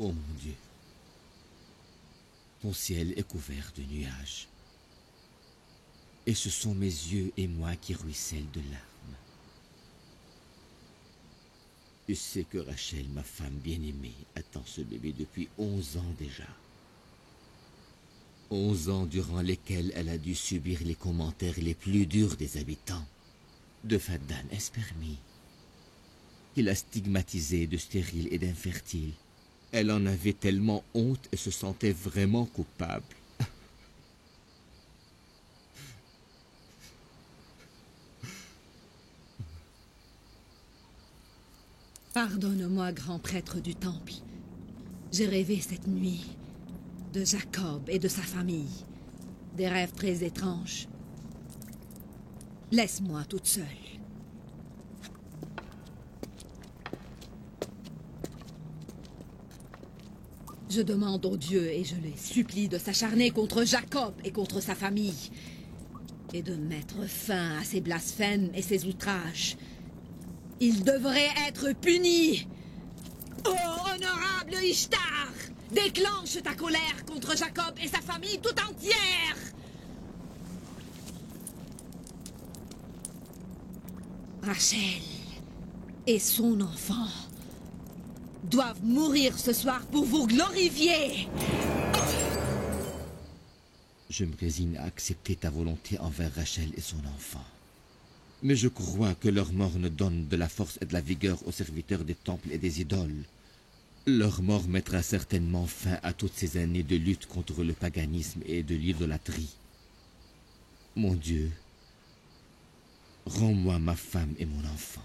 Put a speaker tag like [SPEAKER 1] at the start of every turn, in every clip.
[SPEAKER 1] Oh mon Dieu, ton ciel est couvert de nuages. Et ce sont mes yeux et moi qui ruissellent de larmes. Tu sais que Rachel, ma femme bien-aimée, attend ce bébé depuis 11 ans déjà. 11 ans durant lesquels elle a dû subir les commentaires les plus durs des habitants. De Faddan, est-ce permis? Qui l'a stigmatisée de stérile et d'infertile. Elle en avait tellement honte et se sentait vraiment coupable.
[SPEAKER 2] Pardonne-moi, grand prêtre du temple. J'ai rêvé cette nuit de Jacob et de sa famille. Des rêves très étranges. Laisse-moi toute seule. Je demande aux dieux et je les supplie de s'acharner contre Jacob et contre sa famille. Et de mettre fin à ses blasphèmes et ses outrages. Ils devraient être punis. Oh, honorable Ishtar! Déclenche ta colère contre Jacob et sa famille tout entière! Rachel et son enfant doivent mourir ce soir pour vous glorifier!
[SPEAKER 1] Je me résigne à accepter ta volonté envers Rachel et son enfant. Mais je crois que leur mort ne donne de la force et de la vigueur aux serviteurs des temples et des idoles. Leur mort mettra certainement fin à toutes ces années de lutte contre le paganisme et de l'idolâtrie. Mon Dieu, rends-moi ma femme et mon enfant.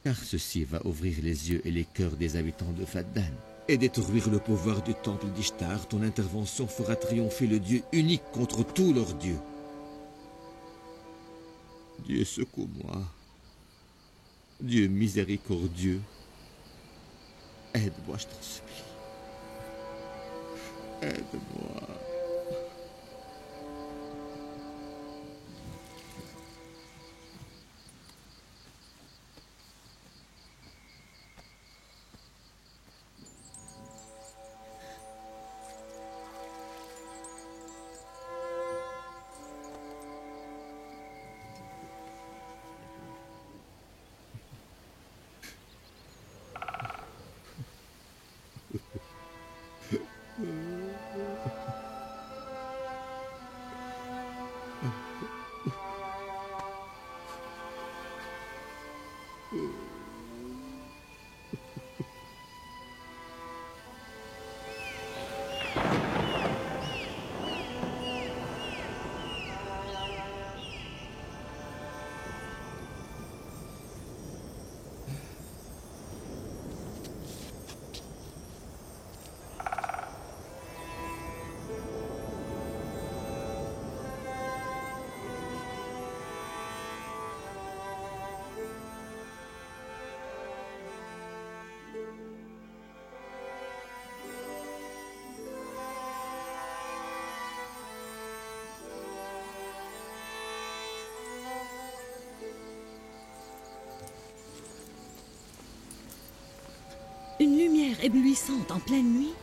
[SPEAKER 1] Car ceci va ouvrir les yeux et les cœurs des habitants de Faddan et détruire le pouvoir du temple d'Ishtar. Ton intervention fera triompher le Dieu unique contre tous leurs dieux. Dieu, secoue-moi. Dieu miséricordieux. Aide-moi, je t'en supplie. Aide-moi.
[SPEAKER 2] Une lumière éblouissante en pleine nuit.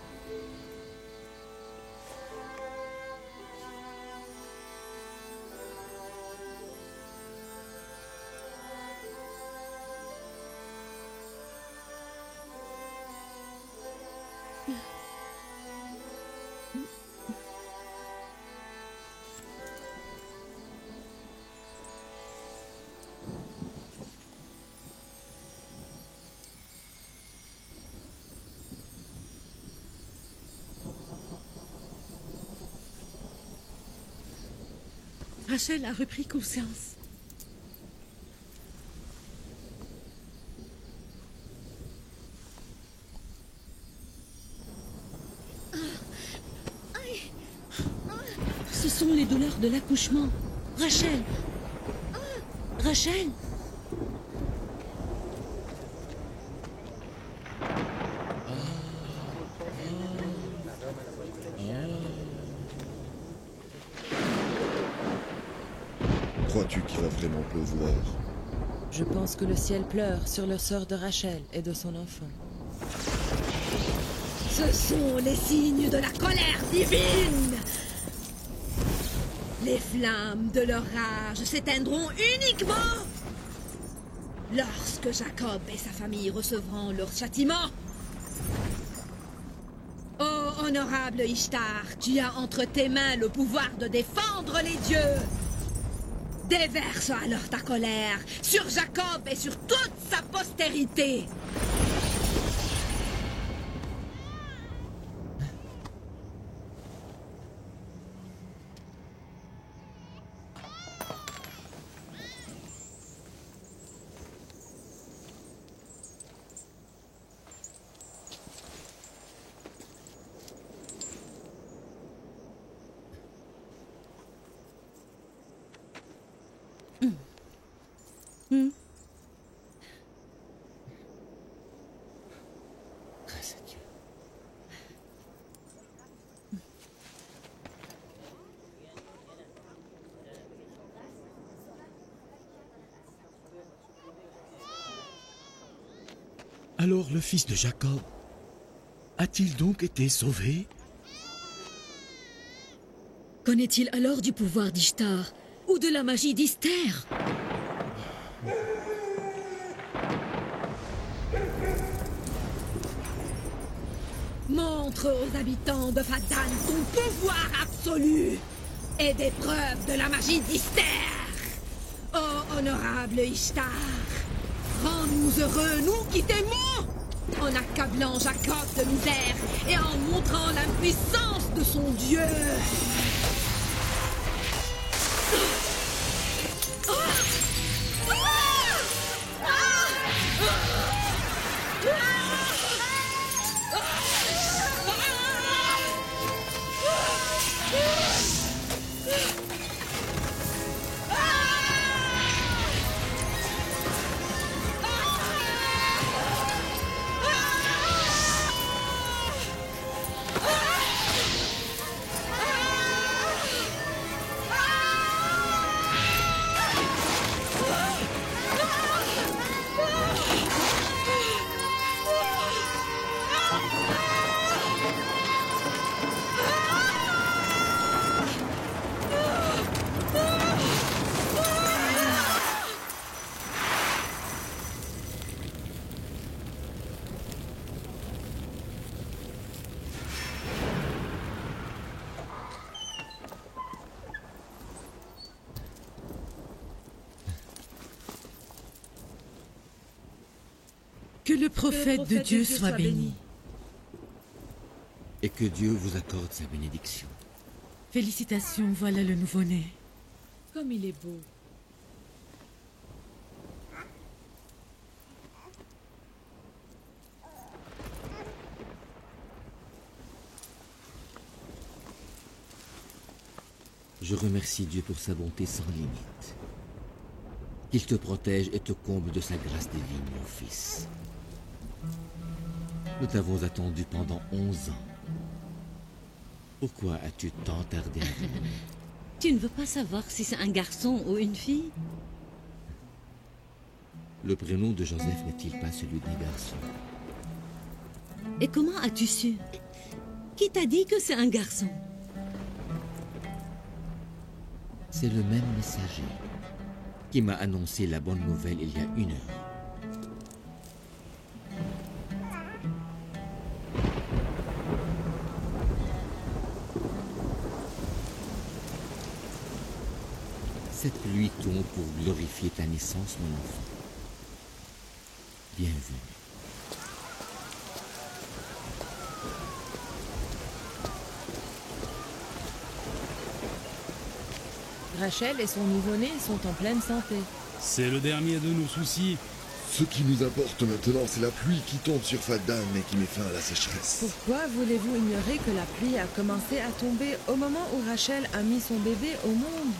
[SPEAKER 2] Rachel a repris conscience. Ce sont les douleurs de l'accouchement. Rachel! Rachel!
[SPEAKER 3] Crois-tu qu'il va vraiment pleuvoir?
[SPEAKER 4] Je pense que le ciel pleure sur le sort de Rachel et de son enfant.
[SPEAKER 2] Ce sont les signes de la colère divine. Les flammes de leur rage s'éteindront uniquement lorsque Jacob et sa famille recevront leur châtiment. Ô honorable Ishtar, tu as entre tes mains le pouvoir de défendre les dieux. Déverse alors ta colère sur Jacob et sur toute sa postérité.
[SPEAKER 1] Grâce à Dieu.
[SPEAKER 4] Alors le fils de Jacob a-t-il donc été sauvé?
[SPEAKER 5] Connaît-il alors du pouvoir d'Ishtar ou de la magie d'Isther?
[SPEAKER 2] Montre aux habitants de Fadan ton pouvoir absolu et des preuves de la magie d'Isther. Ô honorable Ishtar, rends-nous heureux, nous qui t'aimons, en accablant Jacob de misère et en montrant l'impuissance de son Dieu.
[SPEAKER 5] Que le prophète de Dieu soit béni.
[SPEAKER 1] Et que Dieu vous accorde sa bénédiction.
[SPEAKER 5] Félicitations, voilà le nouveau-né.
[SPEAKER 2] Comme il est beau.
[SPEAKER 1] Je remercie Dieu pour sa bonté sans limite. Qu'il te protège et te comble de sa grâce divine, mon fils. Nous t'avons attendu pendant 11 ans. Pourquoi as-tu tant tardé à venir?
[SPEAKER 5] Tu ne veux pas savoir si c'est un garçon ou une fille?
[SPEAKER 1] Le prénom de Joseph n'est-il pas celui d'un garçon?
[SPEAKER 5] Et comment as-tu su? Qui t'a dit que c'est un garçon?
[SPEAKER 1] C'est le même messager qui m'a annoncé la bonne nouvelle il y a 1 heure. Cette pluie tombe pour glorifier ta naissance, mon enfant. Bienvenue.
[SPEAKER 6] Rachel et son nouveau-né sont en pleine santé.
[SPEAKER 7] C'est le dernier de nos soucis.
[SPEAKER 3] Ce qui nous importe maintenant, c'est la pluie qui tombe sur Fadan et qui met fin à la sécheresse.
[SPEAKER 6] Pourquoi voulez-vous ignorer que la pluie a commencé à tomber au moment où Rachel a mis son bébé au monde?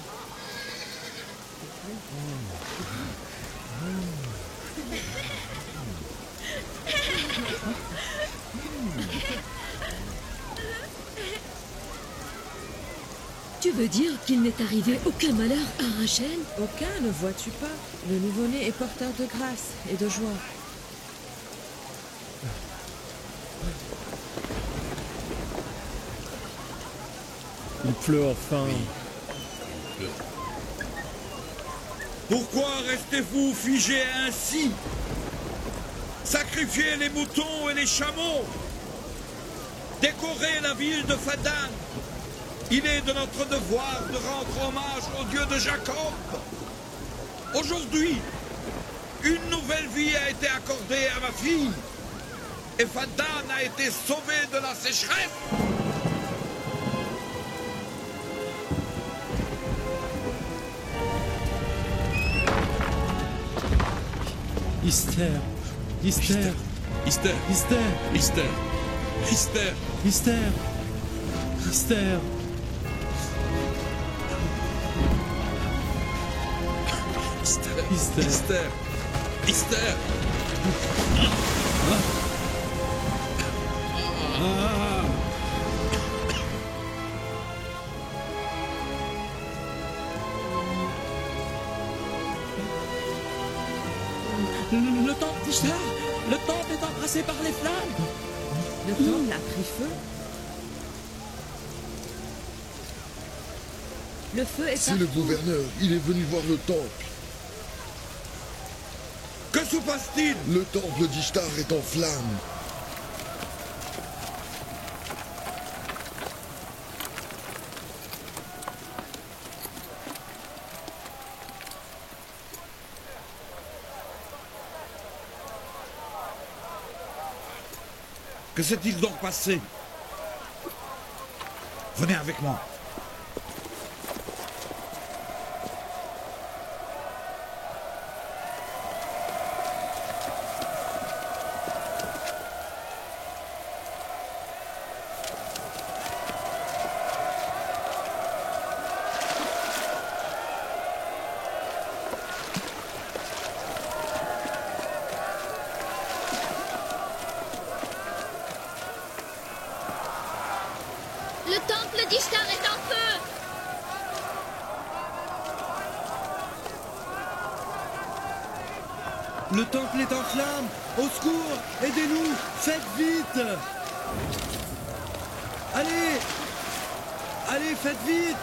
[SPEAKER 5] Tu veux dire qu'il n'est arrivé aucun malheur à Rachel?
[SPEAKER 6] Aucun, ne vois-tu pas? Le nouveau-né est porteur de grâce et de joie.
[SPEAKER 4] Il pleut enfin.
[SPEAKER 8] Pourquoi restez-vous figés ainsi? Sacrifiez les moutons et les chameaux. Décorez la ville de Fadan. Il est de notre devoir de rendre hommage au Dieu de Jacob. Aujourd'hui, une nouvelle vie a été accordée à ma fille. Et Fadan a été sauvé de la sécheresse.
[SPEAKER 7] Istère. Istère.
[SPEAKER 8] Istère.
[SPEAKER 7] Istère.
[SPEAKER 8] Istère. Istère.
[SPEAKER 7] Istère. Istère.
[SPEAKER 8] Istère. Istère. Istère.
[SPEAKER 4] Le temple d'Ishtar. Le temple est embrassé par les flammes.
[SPEAKER 6] Le temple a pris feu. Le feu est
[SPEAKER 3] C'est le
[SPEAKER 6] partout.
[SPEAKER 3] gouverneur. Il est venu voir le temple.
[SPEAKER 8] Que se passe-t-il?
[SPEAKER 3] Le temple d'Ishtar est en flammes.
[SPEAKER 8] Que s'est-il donc passé? Venez avec moi.
[SPEAKER 9] Le temple d'Ishtar est en feu!
[SPEAKER 10] Le temple est en flammes! Au secours! Aidez-nous! Faites vite! Allez! Allez, faites vite!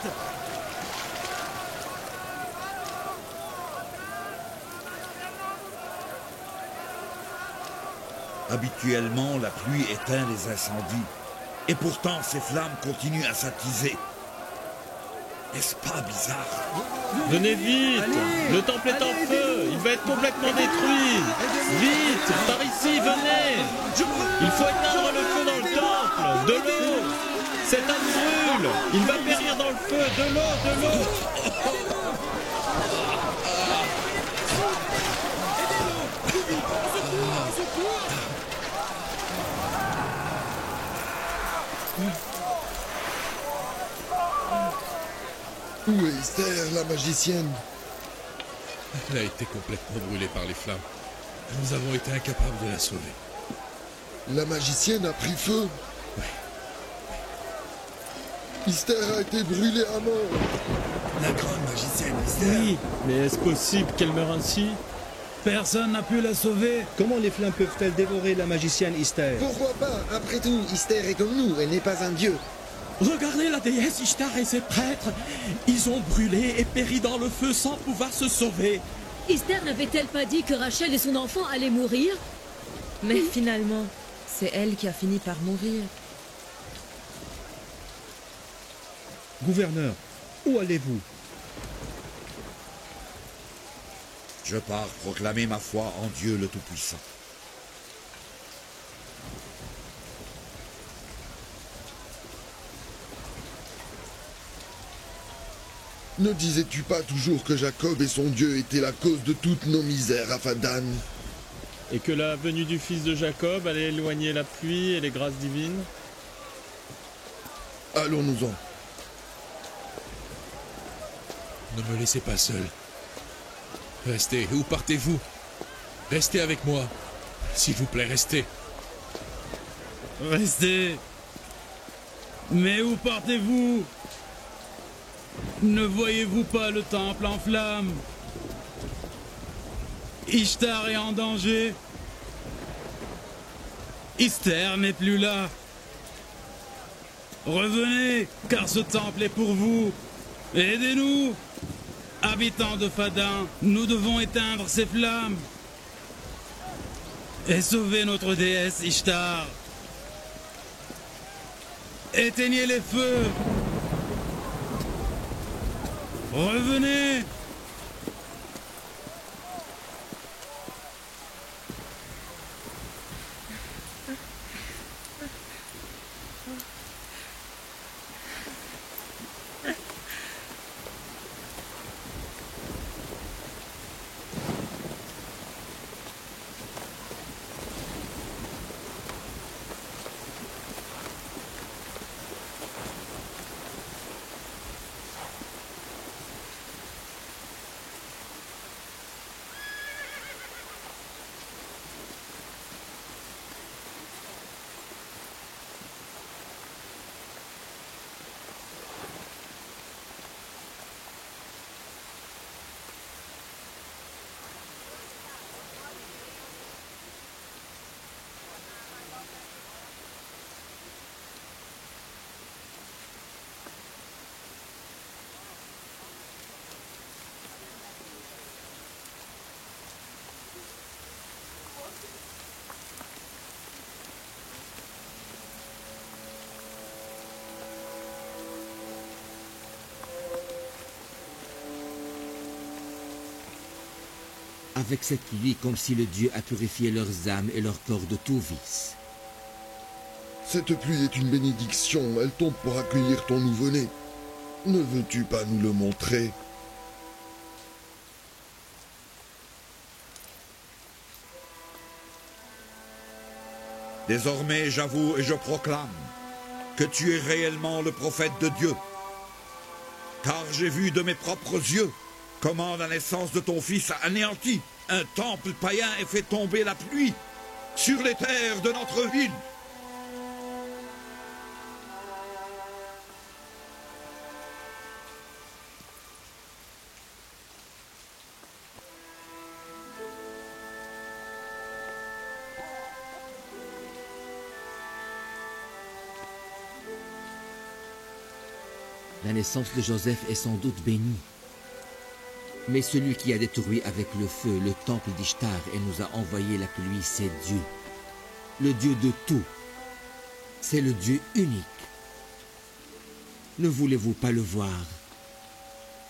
[SPEAKER 8] Habituellement, la pluie éteint les incendies. Et pourtant, ces flammes continuent à s'attiser. N'est-ce pas bizarre?
[SPEAKER 4] Venez vite.
[SPEAKER 10] Allez,
[SPEAKER 4] le temple est en
[SPEAKER 10] allez,
[SPEAKER 4] feu.
[SPEAKER 10] aidez-nous.
[SPEAKER 4] Il va être complètement détruit. Vite, par ici, venez. Il faut éteindre le feu dans le temple. De l'eau. Cet homme brûle. Il va périr dans le feu. De l'eau, de l'eau.
[SPEAKER 3] Où est Esther, la magicienne?
[SPEAKER 11] Elle a été complètement brûlée par les flammes. Nous avons été incapables de la sauver.
[SPEAKER 3] La magicienne a pris feu. Esther a été brûlée à mort.
[SPEAKER 10] La grande magicienne, Esther!
[SPEAKER 4] Oui, mais est-ce possible qu'elle meure ainsi?
[SPEAKER 7] Personne n'a pu la sauver.
[SPEAKER 12] Comment les flammes peuvent-elles dévorer la magicienne Isther?
[SPEAKER 13] Pourquoi pas? Après tout, Isther est comme nous, elle n'est pas un dieu.
[SPEAKER 4] Regardez la déesse Ishtar et ses prêtres. Ils ont brûlé et péri dans le feu sans pouvoir se sauver.
[SPEAKER 5] Isther n'avait-elle pas dit que Rachel et son enfant allaient mourir?
[SPEAKER 6] Mais finalement, c'est elle qui a fini par mourir.
[SPEAKER 12] Gouverneur, où allez-vous?
[SPEAKER 8] Je pars proclamer ma foi en Dieu le Tout-Puissant.
[SPEAKER 3] Ne disais-tu pas toujours que Jacob et son Dieu étaient la cause de toutes nos misères à Fadan?
[SPEAKER 4] Et que la venue du fils de Jacob allait éloigner la pluie et les grâces divines?
[SPEAKER 3] Allons-nous-en.
[SPEAKER 11] Ne me laissez pas seul. Restez. Où partez-vous? Restez avec moi. S'il vous plaît, restez.
[SPEAKER 7] Restez. Mais où partez-vous? Ne voyez-vous pas le temple en flammes? Ishtar est en danger. Isther n'est plus là. Revenez, car ce temple est pour vous. Aidez-nous. Habitants de Fadin, nous devons éteindre ces flammes et sauver notre déesse Ishtar. Éteignez les feux. Revenez.
[SPEAKER 1] Avec cette pluie, comme si le Dieu a purifié leurs âmes et leur corps de tout vice.
[SPEAKER 3] Cette pluie est une bénédiction, elle tombe pour accueillir ton nouveau-né. Ne veux-tu pas nous le montrer?
[SPEAKER 8] Désormais, j'avoue et je proclame que tu es réellement le prophète de Dieu. Car j'ai vu de mes propres yeux comment la naissance de ton fils a anéanti un temple païen et fait tomber la pluie sur les terres de notre ville.
[SPEAKER 1] La naissance de Joseph est sans doute bénie. Mais celui qui a détruit avec le feu le temple d'Ishtar et nous a envoyé la pluie, c'est Dieu. Le Dieu de tout. C'est le Dieu unique. Ne voulez-vous pas le voir?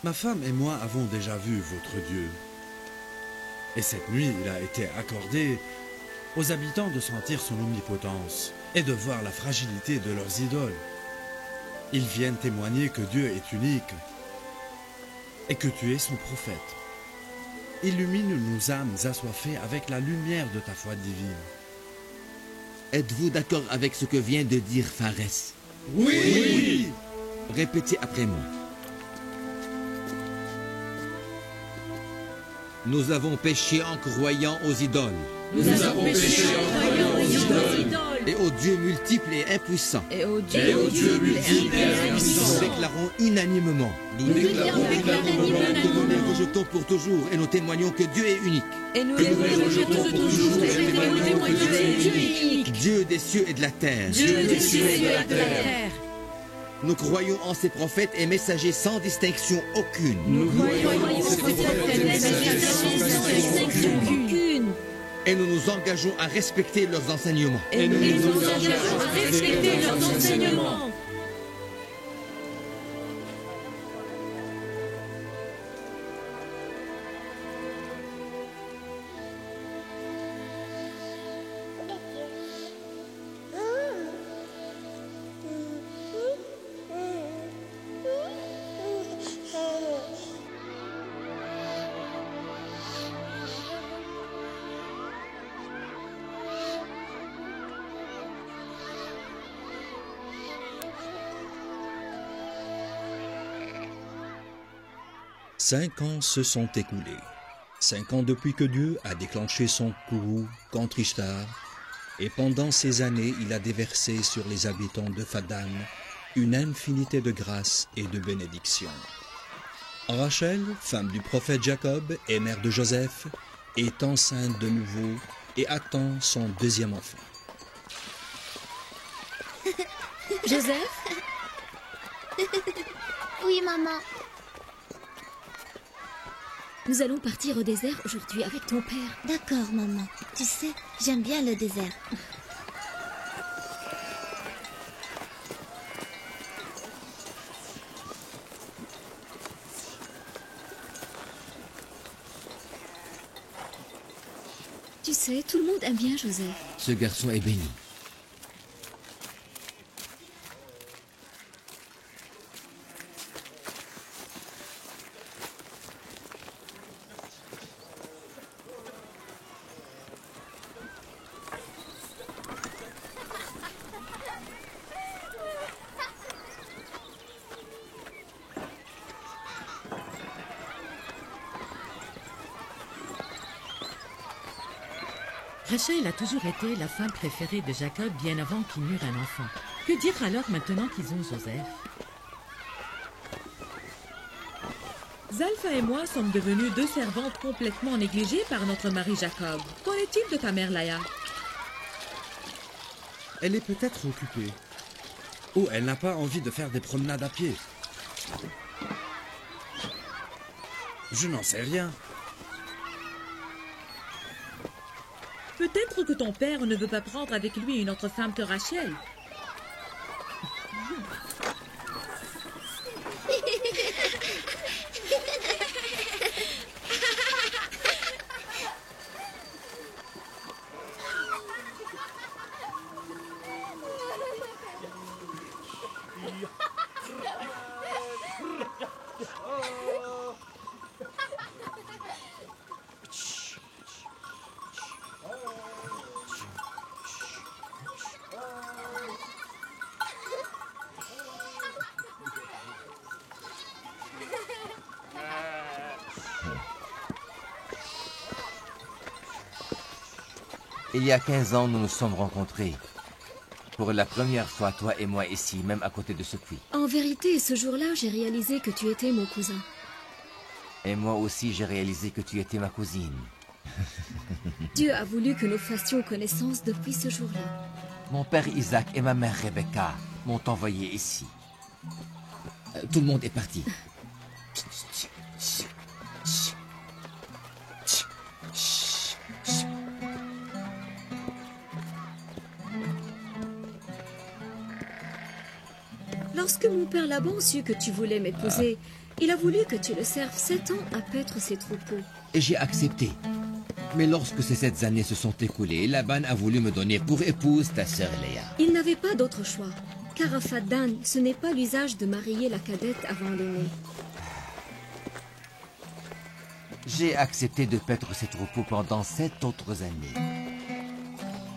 [SPEAKER 10] Ma femme et moi avons déjà vu votre Dieu. Et cette nuit, il a été accordé aux habitants de sentir son omnipotence et de voir la fragilité de leurs idoles. Ils viennent témoigner que Dieu est unique et que tu es son prophète. Illumine nos âmes assoiffées avec la lumière de ta foi divine.
[SPEAKER 1] Êtes-vous d'accord avec ce que vient de dire Pharès?
[SPEAKER 3] Oui!
[SPEAKER 1] Répétez après moi. Nous avons péché en croyant aux idoles.
[SPEAKER 2] Nous avons péché en croyant aux idoles.
[SPEAKER 1] Et aux dieux multiples et impuissants.
[SPEAKER 2] Et aux dieux multiples et impuissants.
[SPEAKER 1] Nous déclarons unanimement.
[SPEAKER 2] Nous déclarons
[SPEAKER 1] Que nous les rejetons pour toujours et nous témoignons que Dieu est unique.
[SPEAKER 2] Et nous les rejetons pour toujours et nous témoignons que Dieu est unique.
[SPEAKER 1] Dieu des cieux et de la terre.
[SPEAKER 2] Dieu des cieux et de la terre.
[SPEAKER 1] Nous croyons en ses prophètes et messagers sans distinction aucune.
[SPEAKER 2] Nous croyons en ses prophètes et messagers sans distinction aucune.
[SPEAKER 1] Et nous nous engageons à respecter leurs enseignements.
[SPEAKER 2] Et nous nous engageons à respecter leurs enseignements.
[SPEAKER 12] Cinq ans se sont écoulés. 5 ans depuis que Dieu a déclenché son courroux contre Ishtar, et pendant ces années, il a déversé sur les habitants de Fadan une infinité de grâces et de bénédictions. Rachel, femme du prophète Jacob et mère de Joseph, est enceinte de nouveau et attend son deuxième enfant.
[SPEAKER 5] Joseph?
[SPEAKER 9] Oui, maman.
[SPEAKER 5] Nous allons partir au désert aujourd'hui avec ton père.
[SPEAKER 9] D'accord, maman. Tu sais, j'aime bien le désert.
[SPEAKER 5] Tu sais, tout le monde aime bien Joseph.
[SPEAKER 1] Ce garçon est béni.
[SPEAKER 14] Rachel a toujours été la femme préférée de Jacob bien avant qu'il n'eût un enfant. Que dire alors maintenant qu'ils ont Joseph?
[SPEAKER 6] Zalpha et moi sommes devenues deux servantes complètement négligées par notre mari Jacob. Qu'en est-il de ta mère Laïa?
[SPEAKER 10] Elle est peut-être occupée. Ou elle n'a pas envie de faire des promenades à pied. Je n'en sais rien.
[SPEAKER 6] Peut-être que ton père ne veut pas prendre avec lui une autre femme que Rachel.
[SPEAKER 1] Il y a 15 ans, nous nous sommes rencontrés. Pour la première fois, toi et moi ici, même à côté de ce puits.
[SPEAKER 5] En vérité, ce jour-là, j'ai réalisé que tu étais mon cousin.
[SPEAKER 1] Et moi aussi, j'ai réalisé que tu étais ma cousine.
[SPEAKER 5] Dieu a voulu que nous fassions connaissance depuis ce jour-là.
[SPEAKER 1] Mon père Isaac et ma mère Rebecca m'ont envoyé ici. Tout le monde est parti.
[SPEAKER 5] Lorsque mon père Laban sut que tu voulais m'épouser, il a voulu que tu le serves 7 ans à paître ses troupeaux.
[SPEAKER 1] Et j'ai accepté. Mais lorsque ces 7 années se sont écoulées, Laban a voulu me donner pour épouse ta sœur Léa.
[SPEAKER 5] Il n'avait pas d'autre choix, car à Fadan, ce n'est pas l'usage de marier la cadette avant l'aînée.
[SPEAKER 1] J'ai accepté de paître ses troupeaux pendant 7 autres années.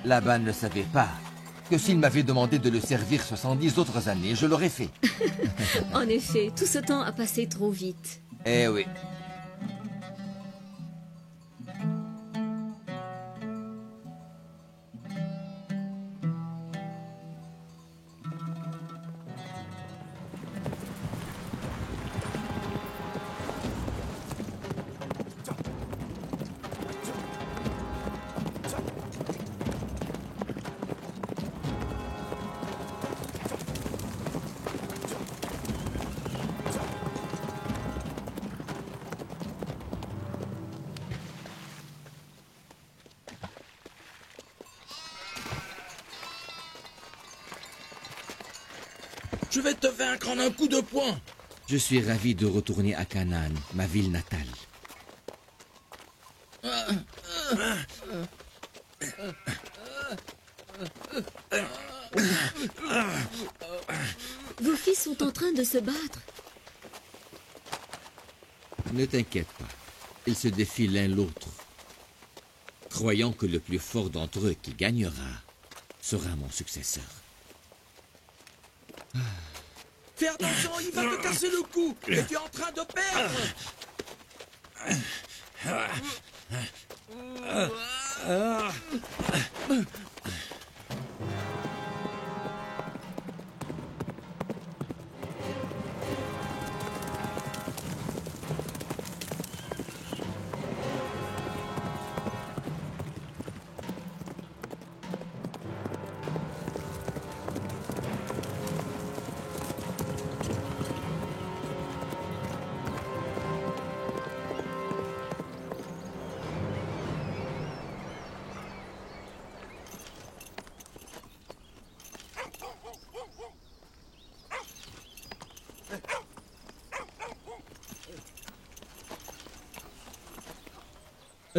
[SPEAKER 1] Laban ne savait pas que s'il m'avait demandé de le servir 70 autres années, je l'aurais fait.
[SPEAKER 5] En effet, tout ce temps a passé trop vite.
[SPEAKER 1] Eh oui.
[SPEAKER 8] Je vais te vaincre en un coup de poing.
[SPEAKER 1] Je suis ravi de retourner à Canaan, ma ville natale.
[SPEAKER 5] Vos fils sont en train de se battre.
[SPEAKER 1] Ne t'inquiète pas, ils se défient l'un l'autre, croyant que le plus fort d'entre eux qui gagnera sera mon successeur.
[SPEAKER 8] Fais attention, il va te casser le cou. Et tu es en train de perdre.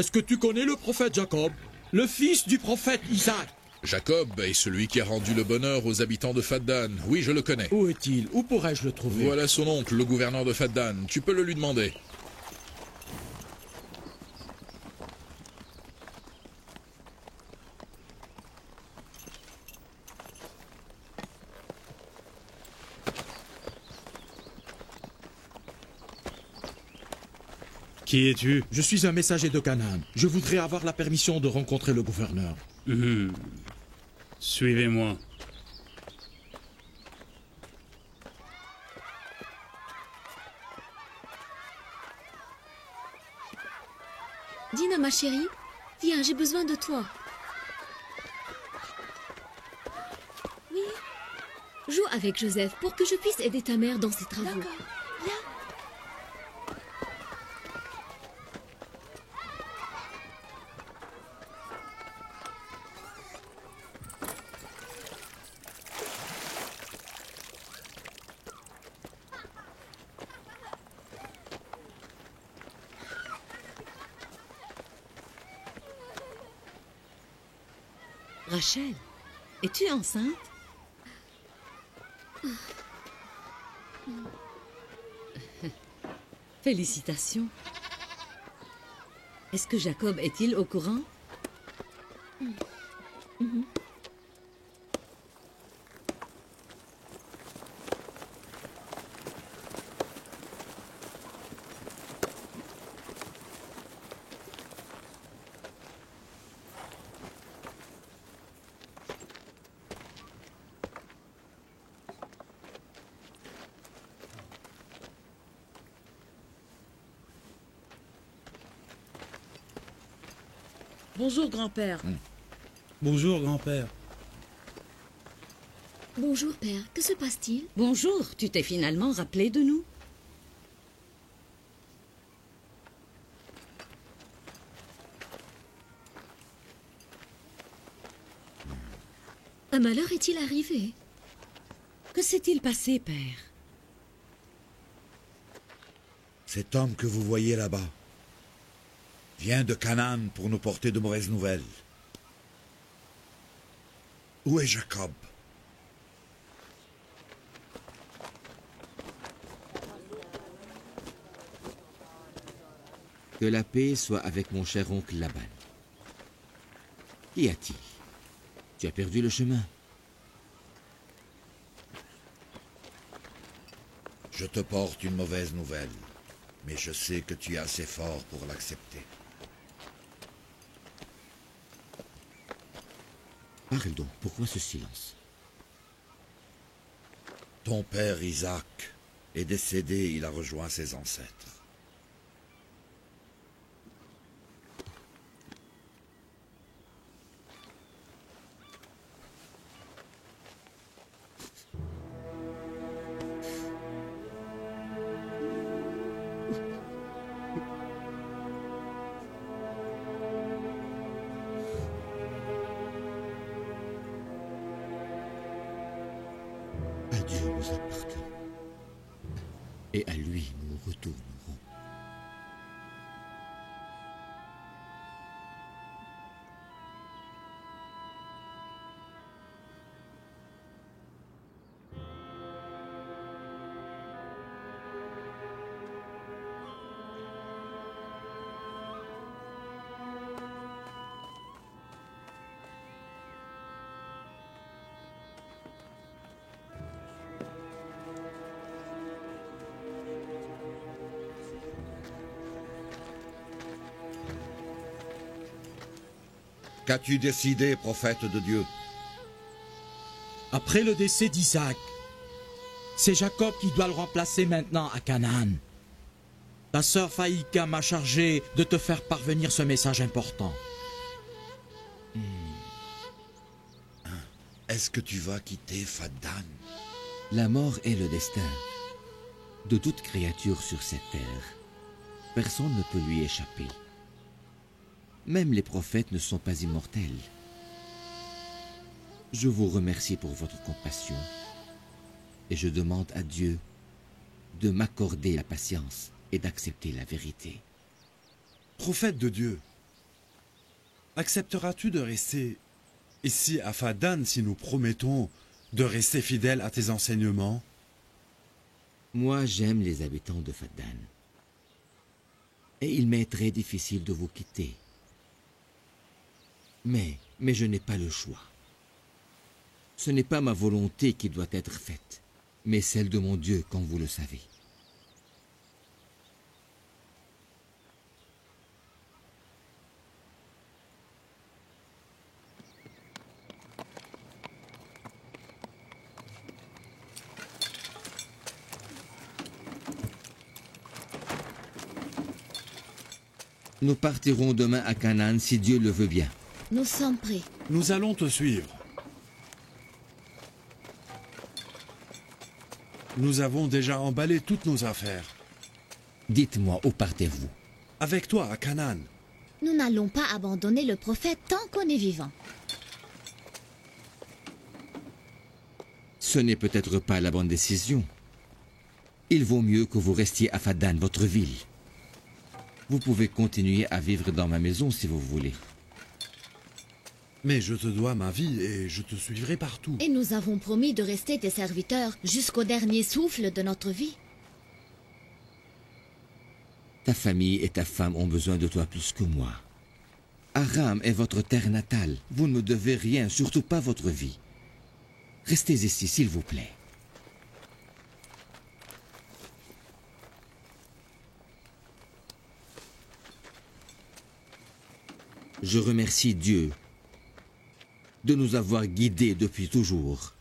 [SPEAKER 4] Est-ce que tu connais le prophète Jacob, le fils du prophète Isaac?
[SPEAKER 11] Jacob est celui qui a rendu le bonheur aux habitants de Faddan. Oui, je le connais.
[SPEAKER 4] Où est-il? Où pourrais-je le trouver?
[SPEAKER 11] Voilà son oncle, le gouverneur de Faddan. Tu peux le lui demander.
[SPEAKER 4] Qui es-tu? Je suis un messager de Canaan. Je voudrais avoir la permission de rencontrer le gouverneur.
[SPEAKER 7] Suivez-moi.
[SPEAKER 5] Dina, ma chérie, viens, j'ai besoin de toi. Oui. Joue avec Joseph pour que je puisse aider ta mère dans ses travaux.
[SPEAKER 9] D'accord. Viens.
[SPEAKER 14] Rachel, es-tu enceinte? Félicitations. Est-ce que Jacob est-il au courant?
[SPEAKER 6] Bonjour, grand-père.
[SPEAKER 7] Bonjour, grand-père.
[SPEAKER 5] Bonjour, père. Que se passe-t-il?
[SPEAKER 14] Bonjour, tu t'es finalement rappelé de nous?
[SPEAKER 5] Un malheur est-il arrivé?
[SPEAKER 14] Que s'est-il passé, père?
[SPEAKER 15] Cet homme que vous voyez là-bas vient de Canaan pour nous porter de mauvaises nouvelles. Où est Jacob?
[SPEAKER 1] Que la paix soit avec mon cher oncle Laban. Qu'y a-t-il? Tu as perdu le chemin.
[SPEAKER 15] Je te porte une mauvaise nouvelle, mais je sais que tu es assez fort pour l'accepter.
[SPEAKER 1] Parle donc, pourquoi ce silence?
[SPEAKER 15] Ton père Isaac est décédé, il a rejoint ses ancêtres.
[SPEAKER 1] À Dieu nous appartenons, et à lui nous retournerons.
[SPEAKER 15] Qu'as-tu décidé, prophète de Dieu?
[SPEAKER 4] Après le décès d'Isaac, c'est Jacob qui doit le remplacer maintenant à Canaan. Ta sœur Faïka m'a chargé de te faire parvenir ce message important.
[SPEAKER 15] Est-ce que tu vas quitter Faddan?
[SPEAKER 1] La mort est le destin de toute créature sur cette terre. Personne ne peut lui échapper. Même les prophètes ne sont pas immortels. Je vous remercie pour votre compassion et je demande à Dieu de m'accorder la patience et d'accepter la vérité.
[SPEAKER 10] Prophète de Dieu, accepteras-tu de rester ici à Fadan si nous promettons de rester fidèles à tes enseignements?
[SPEAKER 1] Moi, j'aime les habitants de Fadan. Et il m'est très difficile de vous quitter. Mais je n'ai pas le choix. Ce n'est pas ma volonté qui doit être faite, mais celle de mon Dieu, comme vous le savez. Nous partirons demain à Canaan si Dieu le veut bien.
[SPEAKER 9] Nous sommes prêts.
[SPEAKER 10] Nous allons te suivre. Nous avons déjà emballé toutes nos affaires.
[SPEAKER 1] Dites-moi, où partez-vous?
[SPEAKER 10] Avec toi à Canaan.
[SPEAKER 9] Nous n'allons pas abandonner le prophète tant qu'on est vivant.
[SPEAKER 1] Ce n'est peut-être pas la bonne décision. Il vaut mieux que vous restiez à Fadan, votre ville. Vous pouvez continuer à vivre dans ma maison si vous voulez.
[SPEAKER 10] Mais je te dois ma vie et je te suivrai partout.
[SPEAKER 9] Et nous avons promis de rester tes serviteurs jusqu'au dernier souffle de notre vie.
[SPEAKER 1] Ta famille et ta femme ont besoin de toi plus que moi. Aram est votre terre natale. Vous ne me devez rien, surtout pas votre vie. Restez ici, s'il vous plaît. Je remercie Dieu de nous avoir guidés depuis toujours.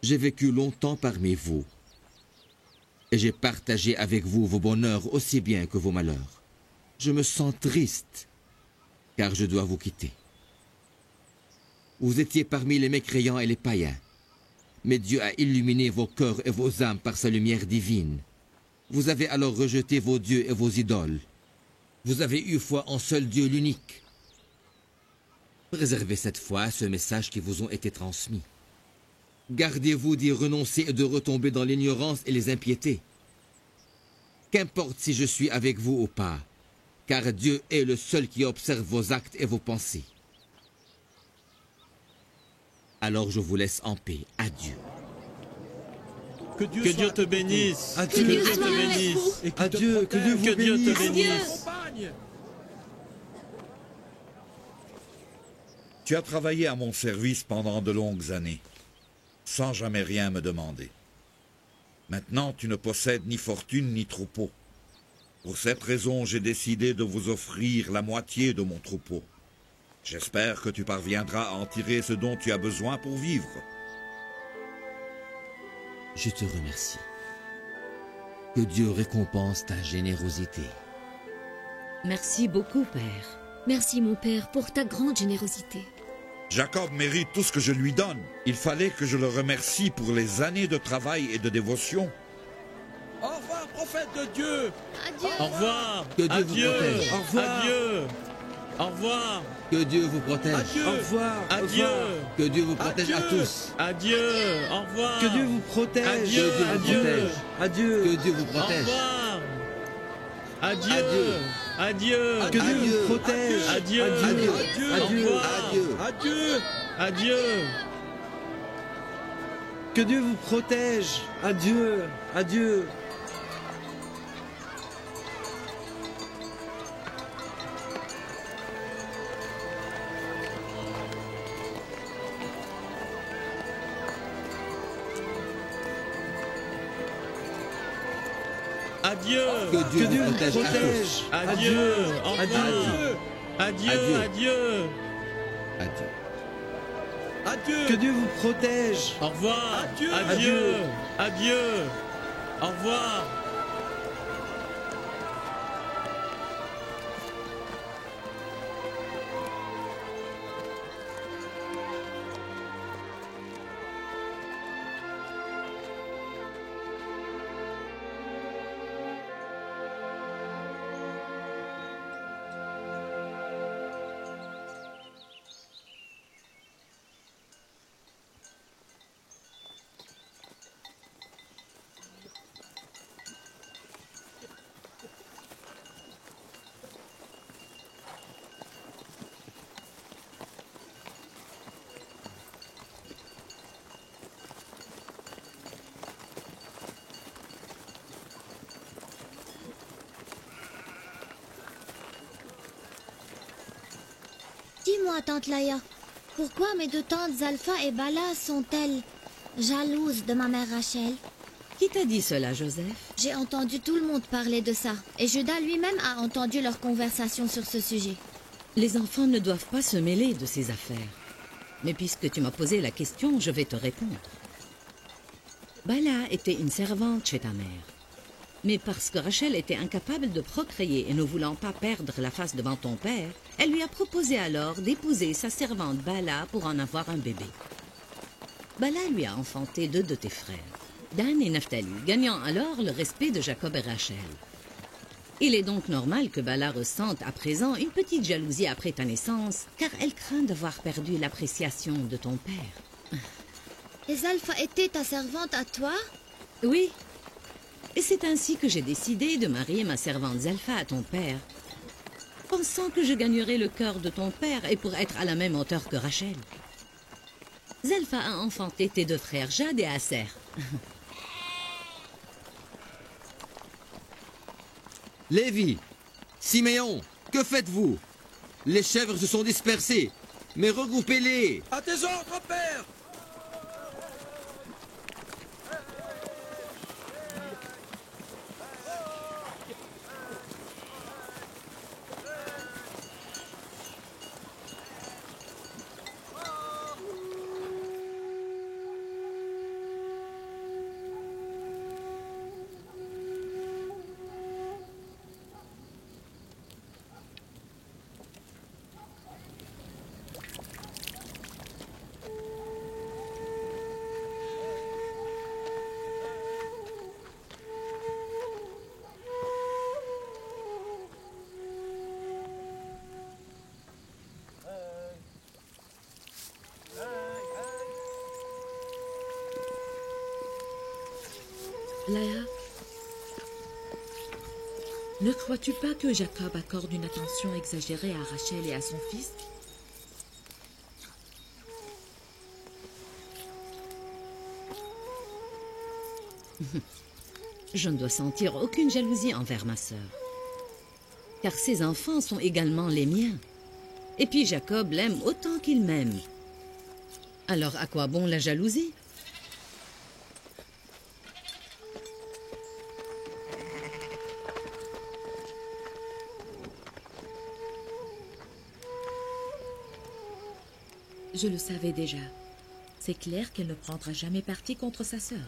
[SPEAKER 1] J'ai vécu longtemps parmi vous et j'ai partagé avec vous vos bonheurs aussi bien que vos malheurs. Je me sens triste car je dois vous quitter. Vous étiez parmi les mécréants et les païens, mais Dieu a illuminé vos cœurs et vos âmes par sa lumière divine. Vous avez alors rejeté vos dieux et vos idoles. Vous avez eu foi en seul Dieu l'unique. Préservez cette foi, ce message qui vous ont été transmis. Gardez-vous d'y renoncer et de retomber dans l'ignorance et les impiétés. Qu'importe si je suis avec vous ou pas, car Dieu est le seul qui observe vos actes et vos pensées. Alors je vous laisse en paix. Adieu.
[SPEAKER 4] Que Dieu te bénisse.
[SPEAKER 10] Adieu.
[SPEAKER 4] Que Dieu te bénisse.
[SPEAKER 10] Adieu. Que Dieu vous
[SPEAKER 4] Que Dieu
[SPEAKER 10] bénisse.
[SPEAKER 4] te bénisse.
[SPEAKER 15] Tu as travaillé à mon service pendant de longues années, sans jamais rien me demander. Maintenant, tu ne possèdes ni fortune ni troupeau. Pour cette raison, j'ai décidé de vous offrir la moitié de mon troupeau. J'espère que tu parviendras à en tirer ce dont tu as besoin pour vivre.
[SPEAKER 1] Je te remercie. Que Dieu récompense ta générosité.
[SPEAKER 5] Merci beaucoup, Père.
[SPEAKER 9] Merci, mon père, pour ta grande générosité.
[SPEAKER 15] Jacob mérite tout ce que je lui donne. Il fallait que je le remercie pour les années de travail et de dévotion.
[SPEAKER 8] Au revoir, prophète de Dieu.
[SPEAKER 9] Adieu.
[SPEAKER 4] Au revoir.
[SPEAKER 1] Que Dieu
[SPEAKER 4] Adieu.
[SPEAKER 1] vous protège.
[SPEAKER 10] Au revoir.
[SPEAKER 4] Adieu. Au revoir.
[SPEAKER 1] Que Dieu vous protège.
[SPEAKER 4] Adieu.
[SPEAKER 10] Au revoir.
[SPEAKER 4] Adieu.
[SPEAKER 1] Que Dieu vous protège à
[SPEAKER 4] Adieu.
[SPEAKER 1] tous.
[SPEAKER 4] Adieu. Au revoir.
[SPEAKER 10] Que Dieu vous protège.
[SPEAKER 4] Adieu.
[SPEAKER 10] Adieu. Adieu.
[SPEAKER 1] Que Dieu vous
[SPEAKER 4] Au
[SPEAKER 1] protège.
[SPEAKER 4] revoir. Adieu.
[SPEAKER 1] Adieu.
[SPEAKER 4] Adieu.
[SPEAKER 10] Que Dieu
[SPEAKER 1] Adieu.
[SPEAKER 10] vous protège.
[SPEAKER 4] Adieu.
[SPEAKER 10] Adieu.
[SPEAKER 4] Au
[SPEAKER 10] Adieu.
[SPEAKER 4] revoir.
[SPEAKER 1] Adieu.
[SPEAKER 8] Adieu.
[SPEAKER 4] Adieu.
[SPEAKER 10] Que Dieu vous protège. Adieu. Adieu.
[SPEAKER 4] Adieu.
[SPEAKER 1] Que Dieu vous protège à
[SPEAKER 10] protège.
[SPEAKER 1] tous.
[SPEAKER 4] Adieu. Au revoir. Adieu. Adieu.
[SPEAKER 1] Adieu.
[SPEAKER 8] Adieu.
[SPEAKER 10] Que Dieu vous protège.
[SPEAKER 4] Au revoir.
[SPEAKER 8] Adieu.
[SPEAKER 4] Adieu. Adieu. Au revoir.
[SPEAKER 9] Dites-moi, tante Laïa, pourquoi mes deux tantes Zalfa et Bala sont-elles jalouses de ma mère Rachel?
[SPEAKER 14] Qui t'a dit cela, Joseph?
[SPEAKER 9] J'ai entendu tout le monde parler de ça, et Judas lui-même a entendu leur conversation sur ce sujet.
[SPEAKER 14] Les enfants ne doivent pas se mêler de ces affaires. Mais puisque tu m'as posé la question, je vais te répondre. Bala était une servante chez ta mère. Mais parce que Rachel était incapable de procréer et ne voulant pas perdre la face devant ton père, elle lui a proposé alors d'épouser sa servante Bala pour en avoir un bébé. Bala lui a enfanté 2 de tes frères, Dan et Naphtali, gagnant alors le respect de Jacob et Rachel. Il est donc normal que Bala ressente à présent une petite jalousie après ta naissance, car elle craint d'avoir perdu l'appréciation de ton père.
[SPEAKER 9] Et Zalfa était ta servante à toi?
[SPEAKER 14] Oui. Et c'est ainsi que j'ai décidé de marier ma servante Zalfa à ton père, pensant que je gagnerais le cœur de ton père et pour être à la même hauteur que Rachel. Zalfa a enfanté tes 2 frères, Jad et Aser.
[SPEAKER 1] Lévi, Siméon, que faites-vous? Les chèvres se sont dispersées, mais regroupez-les.
[SPEAKER 8] À tes ordres, père.
[SPEAKER 6] Laïa, ne crois-tu pas que Jacob accorde une attention exagérée à Rachel et à son fils?
[SPEAKER 14] Je ne dois sentir aucune jalousie envers ma sœur, car ses enfants sont également les miens. Et puis Jacob l'aime autant qu'il m'aime. Alors à quoi bon la jalousie?
[SPEAKER 6] Je le savais déjà. C'est clair qu'elle ne prendra jamais parti contre sa sœur.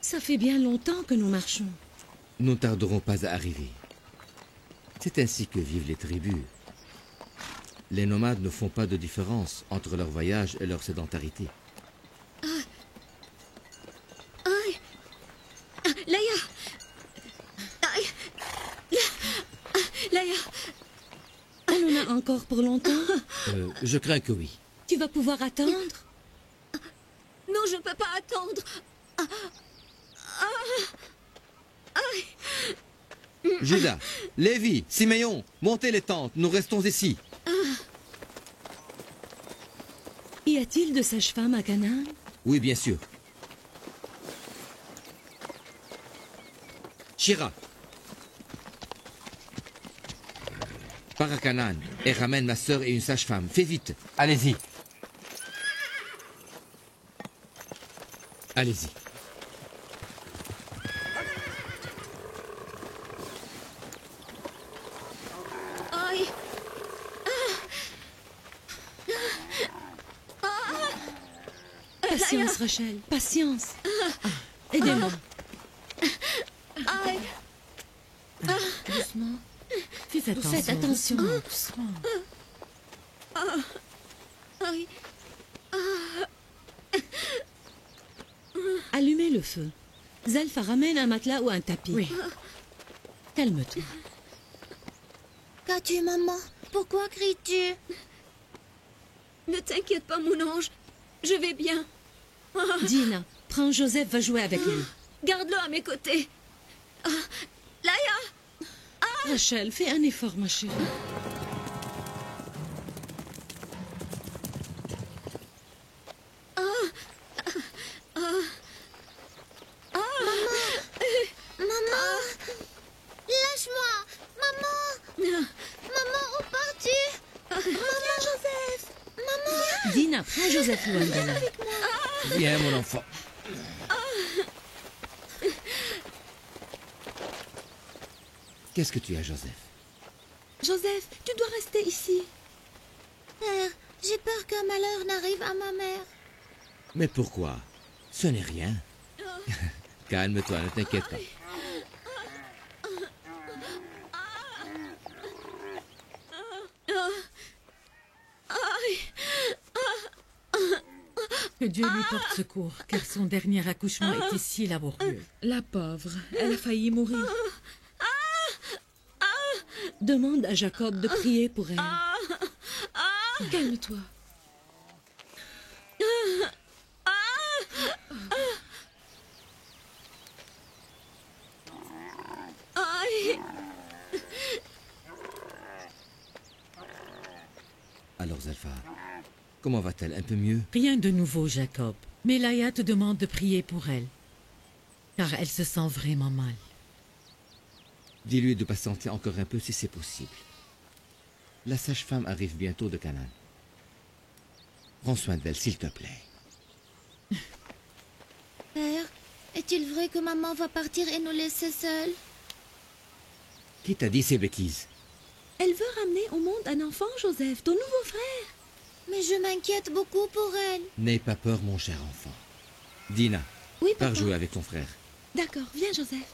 [SPEAKER 14] Ça fait bien longtemps que nous marchons.
[SPEAKER 1] Nous ne tarderons pas à arriver. C'est ainsi que vivent les tribus. Les nomades ne font pas de différence entre leur voyage et leur sédentarité.
[SPEAKER 5] Laïa! Laïa!
[SPEAKER 14] On en a encore pour longtemps?
[SPEAKER 1] Je crains que oui.
[SPEAKER 14] Tu vas pouvoir attendre?
[SPEAKER 5] Non, je ne peux pas attendre.
[SPEAKER 1] Judas, Lévi, Siméon, montez les tentes, nous restons ici.
[SPEAKER 14] Y a-t-il de sages-femmes à Canaan?
[SPEAKER 1] Oui, bien sûr. Shira, pars à Canaan et ramène ma sœur et une sage-femme. Fais vite, allez-y. Allez-y.
[SPEAKER 14] Patience, Rachel, patience. Aidez-moi. Doucement. Faites attention. Doucement. Allumez le feu. Zalfa ramène un matelas ou un tapis. Oui. Calme-toi.
[SPEAKER 9] Qu'as-tu, maman? Pourquoi cries-tu?
[SPEAKER 5] Ne t'inquiète pas, mon ange. Je vais bien.
[SPEAKER 14] Dina, prends Joseph, va jouer avec lui.
[SPEAKER 5] Garde-le à mes côtés. Laïa!
[SPEAKER 14] Rachel, fais un effort, ma chérie.
[SPEAKER 9] Maman! Lâche-moi! Maman! Maman, où pars-tu? Maman! Joseph! Maman!
[SPEAKER 14] Dina, prends Joseph loin de là.
[SPEAKER 1] Viens, mon enfant. Qu'est-ce que tu as, Joseph?
[SPEAKER 5] Joseph, tu dois rester ici.
[SPEAKER 9] Père, j'ai peur qu'un malheur n'arrive à ma mère.
[SPEAKER 1] Mais pourquoi? Ce n'est rien. Calme-toi, ne t'inquiète pas.
[SPEAKER 6] Que Dieu lui porte secours, car son dernier accouchement était si laborieux. La pauvre, elle a failli mourir.
[SPEAKER 14] Demande à Jacob de prier pour elle.
[SPEAKER 6] Calme-toi.
[SPEAKER 1] Alors, Zalpha, comment va-t-elle? Un peu mieux?
[SPEAKER 6] Rien de nouveau, Jacob. Mais Laïa te demande de prier pour elle, car elle se sent vraiment mal.
[SPEAKER 1] Dis-lui de patienter encore un peu si c'est possible. La sage-femme arrive bientôt de Canaan. Prends soin d'elle, s'il te plaît.
[SPEAKER 9] Père, est-il vrai que maman va partir et nous laisser seuls?
[SPEAKER 1] Qui t'a dit ces bêtises?
[SPEAKER 5] Elle veut ramener au monde un enfant, Joseph, ton nouveau frère.
[SPEAKER 9] Mais je m'inquiète beaucoup pour elle.
[SPEAKER 1] N'aie pas peur, mon cher enfant. Dina,
[SPEAKER 5] Oui,
[SPEAKER 1] pars
[SPEAKER 5] papa.
[SPEAKER 1] jouer avec ton frère.
[SPEAKER 5] D'accord, viens, Joseph.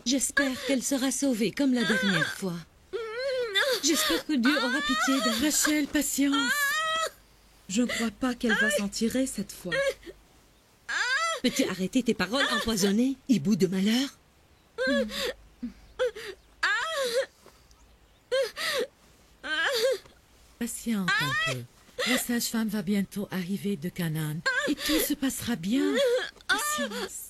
[SPEAKER 14] J'espère qu'elle sera sauvée comme la dernière fois. J'espère que Dieu aura pitié d'elle.
[SPEAKER 6] Rachel, patience. Je ne crois pas qu'elle va s'en tirer cette fois.
[SPEAKER 14] Peux-tu arrêter tes paroles empoisonnées, hibou de malheur?
[SPEAKER 6] Patiente un peu. La sage-femme va bientôt arriver de Canaan et tout se passera bien. Patience.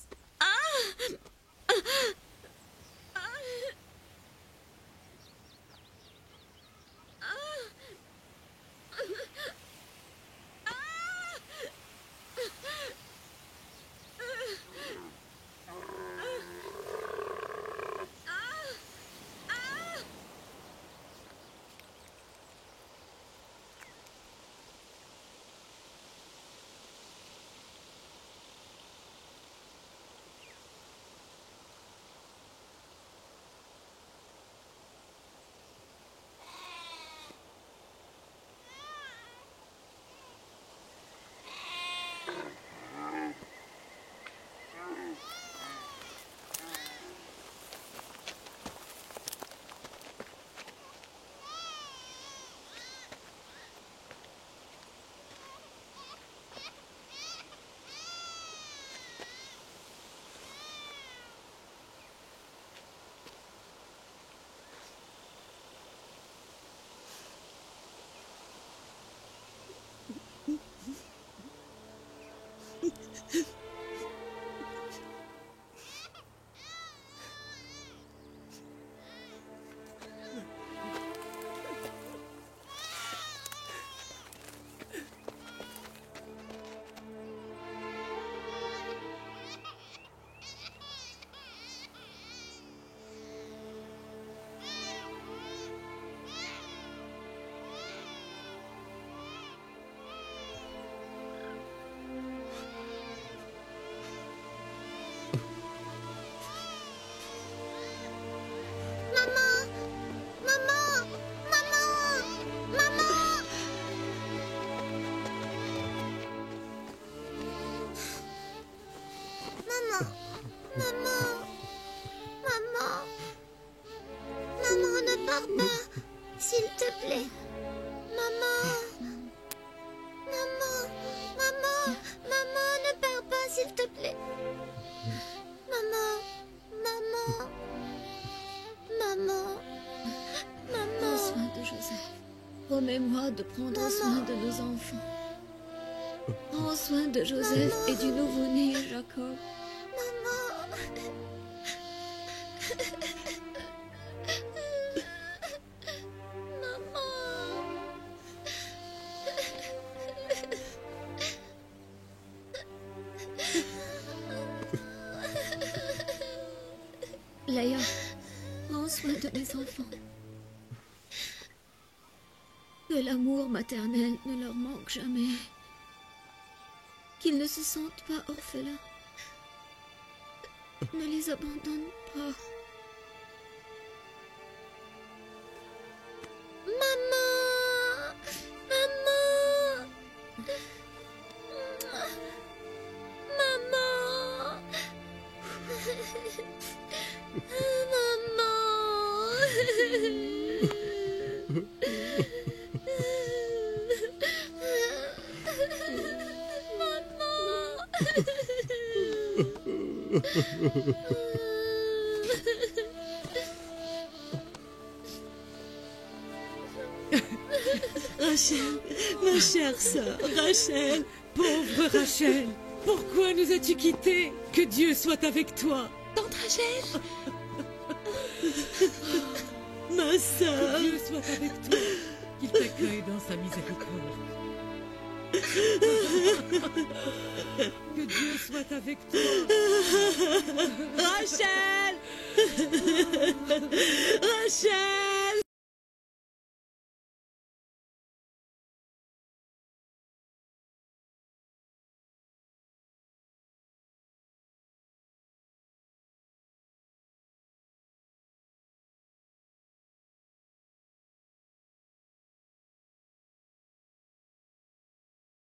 [SPEAKER 9] Maman. Maman. Maman, ne pars pas. S'il te plaît. Maman. Maman. Maman. Maman, ne pars pas, s'il te plaît. Maman. Maman. Maman. Maman.
[SPEAKER 5] Prends soin de Joseph. Promets-moi de prendre soin de nos enfants. Prends soin de Joseph et du nouveau-né Jacob. Léa, prends soin de mes enfants. Que l'amour maternel ne leur manque jamais. Qu'ils ne se sentent pas orphelins. Ne les abandonne pas.
[SPEAKER 9] Maman. Maman. Maman.
[SPEAKER 16] Rachel, ma chère sœur, Rachel, pauvre Rachel, pourquoi nous as-tu quittés? Que Dieu soit avec toi.
[SPEAKER 5] Tante Rachel.
[SPEAKER 16] Ma sœur.
[SPEAKER 6] Que Dieu soit avec toi, qu'il t'accueille dans sa miséricorde. Que Dieu soit avec toi.
[SPEAKER 16] Rachel. Rachel.